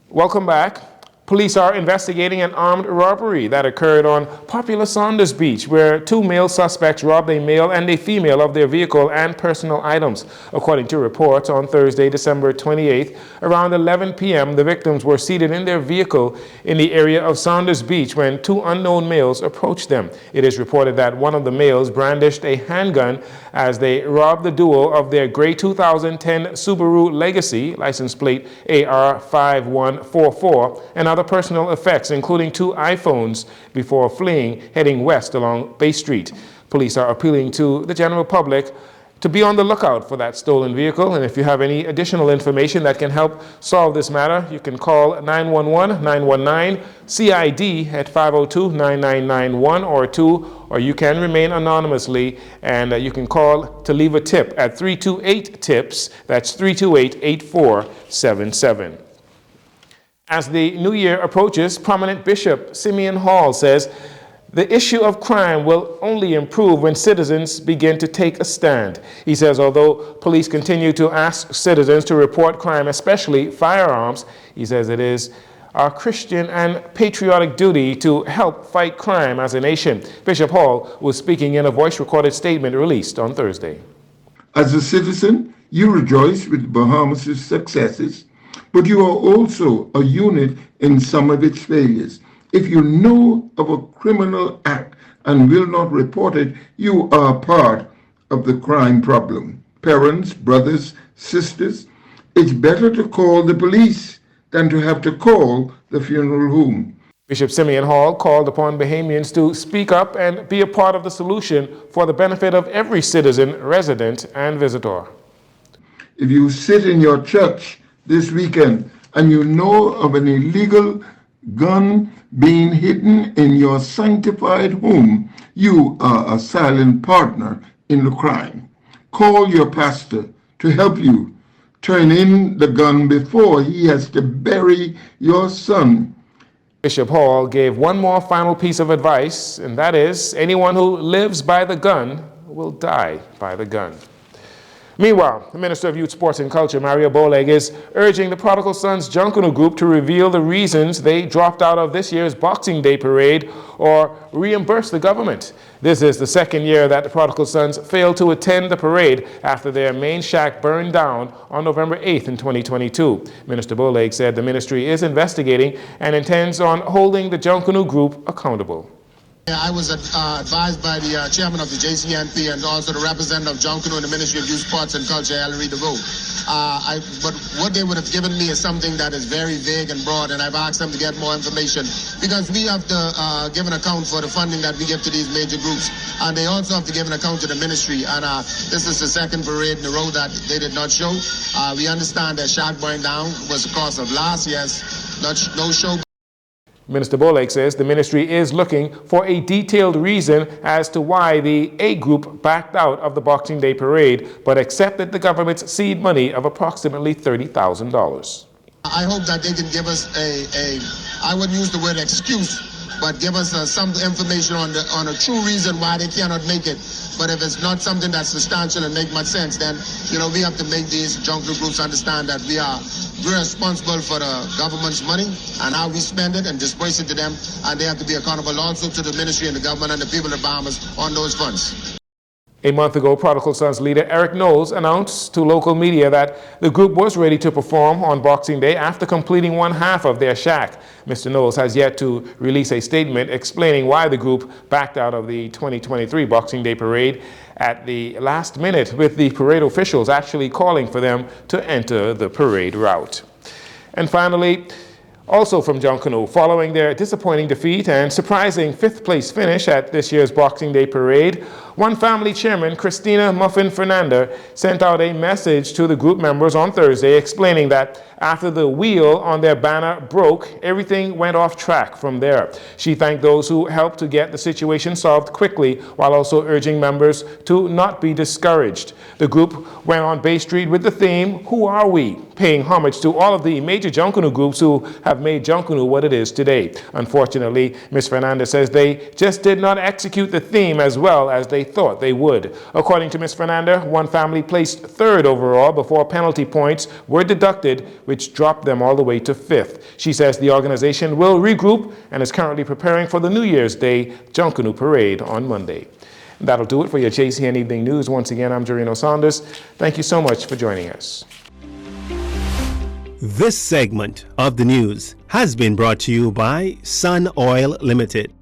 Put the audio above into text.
Welcome back. Police are investigating an armed robbery that occurred on popular Saunders Beach, where two male suspects robbed a male and a female of their vehicle and personal items. According to reports, on Thursday, December 28th, around 11 p.m., the victims were seated in their vehicle in the area of Saunders Beach when two unknown males approached them. It is reported that one of the males brandished a handgun as they robbed the duo of their gray 2010 Subaru Legacy, license plate AR5144, and other personal effects, including two iPhones, before fleeing, heading west along Bay Street. Police are appealing to the general public to be on the lookout for that stolen vehicle, and if you have any additional information that can help solve this matter, you can call 911-919-CID at 502-9991 or 2, or you can remain anonymously, and you can call to leave a tip at 328-TIPS. That's 328-8477. As the new year approaches, prominent Bishop Simeon Hall says the issue of crime will only improve when citizens begin to take a stand. He says although police continue to ask citizens to report crime, especially firearms, he says it is our Christian and patriotic duty to help fight crime as a nation. Bishop Hall was speaking in a voice-recorded statement released on Thursday. As a citizen, you rejoice with Bahamas' successes, but you are also a unit in some of its failures. If you know of a criminal act and will not report it, you are part of the crime problem. Parents, brothers, sisters, it's better to call the police than to have to call the funeral home. Bishop Simeon Hall called upon Bahamians to speak up and be a part of the solution for the benefit of every citizen, resident, and visitor. If you sit in your church this weekend and you know of an illegal gun being hidden in your sanctified home, you are a silent partner in the crime. Call your pastor to help you turn in the gun before he has to bury your son. Bishop Hall gave one more final piece of advice, and that is, anyone who lives by the gun will die by the gun. Meanwhile, the Minister of Youth, Sports and Culture, Mario Boleg, is urging the Prodigal Sons Junkanoo group to reveal the reasons they dropped out of this year's Boxing Day parade or reimburse the government. This is the second year that the Prodigal Sons failed to attend the parade after their main shack burned down on November 8th in 2022. Minister Boleg said the ministry is investigating and intends on holding the Junkanoo group accountable. I was advised by the chairman of the JCNP and also the representative of Junkanoo in the Ministry of Youth, Sports and Culture, Ellery DeVoe. But what they would have given me is something that is very vague and broad, and I've asked them to get more information because we have to give an account for the funding that we give to these major groups, and they also have to give an account to the ministry. And this is the second parade in a row that they did not show. We understand that shack burn down was the cause of last year's no show. Minister Boleg says the ministry is looking for a detailed reason as to why the A group backed out of the Boxing Day parade, but accepted the government's seed money of approximately $30,000. I hope that they can give us I wouldn't use the word excuse, but give us some information on a true reason why they cannot make it. But if it's not something that's substantial and make much sense, then we have to make these Junkanoo groups understand that we're responsible for the government's money and how we spend it and disperse it to them, and they have to be accountable also to the ministry and the government and the people of the Bahamas on those funds. A month ago, Prodigal Sons leader Eric Knowles announced to local media that the group was ready to perform on Boxing Day after completing one half of their shack. Mr. Knowles has yet to release a statement explaining why the group backed out of the 2023 Boxing Day parade at the last minute, with the parade officials actually calling for them to enter the parade route. And finally, also from Junkanoo, following their disappointing defeat and surprising fifth-place finish at this year's Boxing Day parade, one family chairman, Christina Muffin Fernanda, sent out a message to the group members on Thursday explaining that after the wheel on their banner broke, everything went off track from there. She thanked those who helped to get the situation solved quickly, while also urging members to not be discouraged. The group went on Bay Street with the theme, "Who Are We?", paying homage to all of the major Junkanoo groups who have made Junkanoo what it is today. Unfortunately, Ms. Fernandez says they just did not execute the theme as well as they thought they would. According to Ms. Fernanda, one family placed third overall before penalty points were deducted, which dropped them all the way to fifth. She says the organization will regroup and is currently preparing for the New Year's Day Junkanoo parade on Monday. That'll do it for your JCN Evening News. Once again, I'm Jcn Saunders. Thank you so much for joining us. This segment of the news has been brought to you by Sun Oil Limited.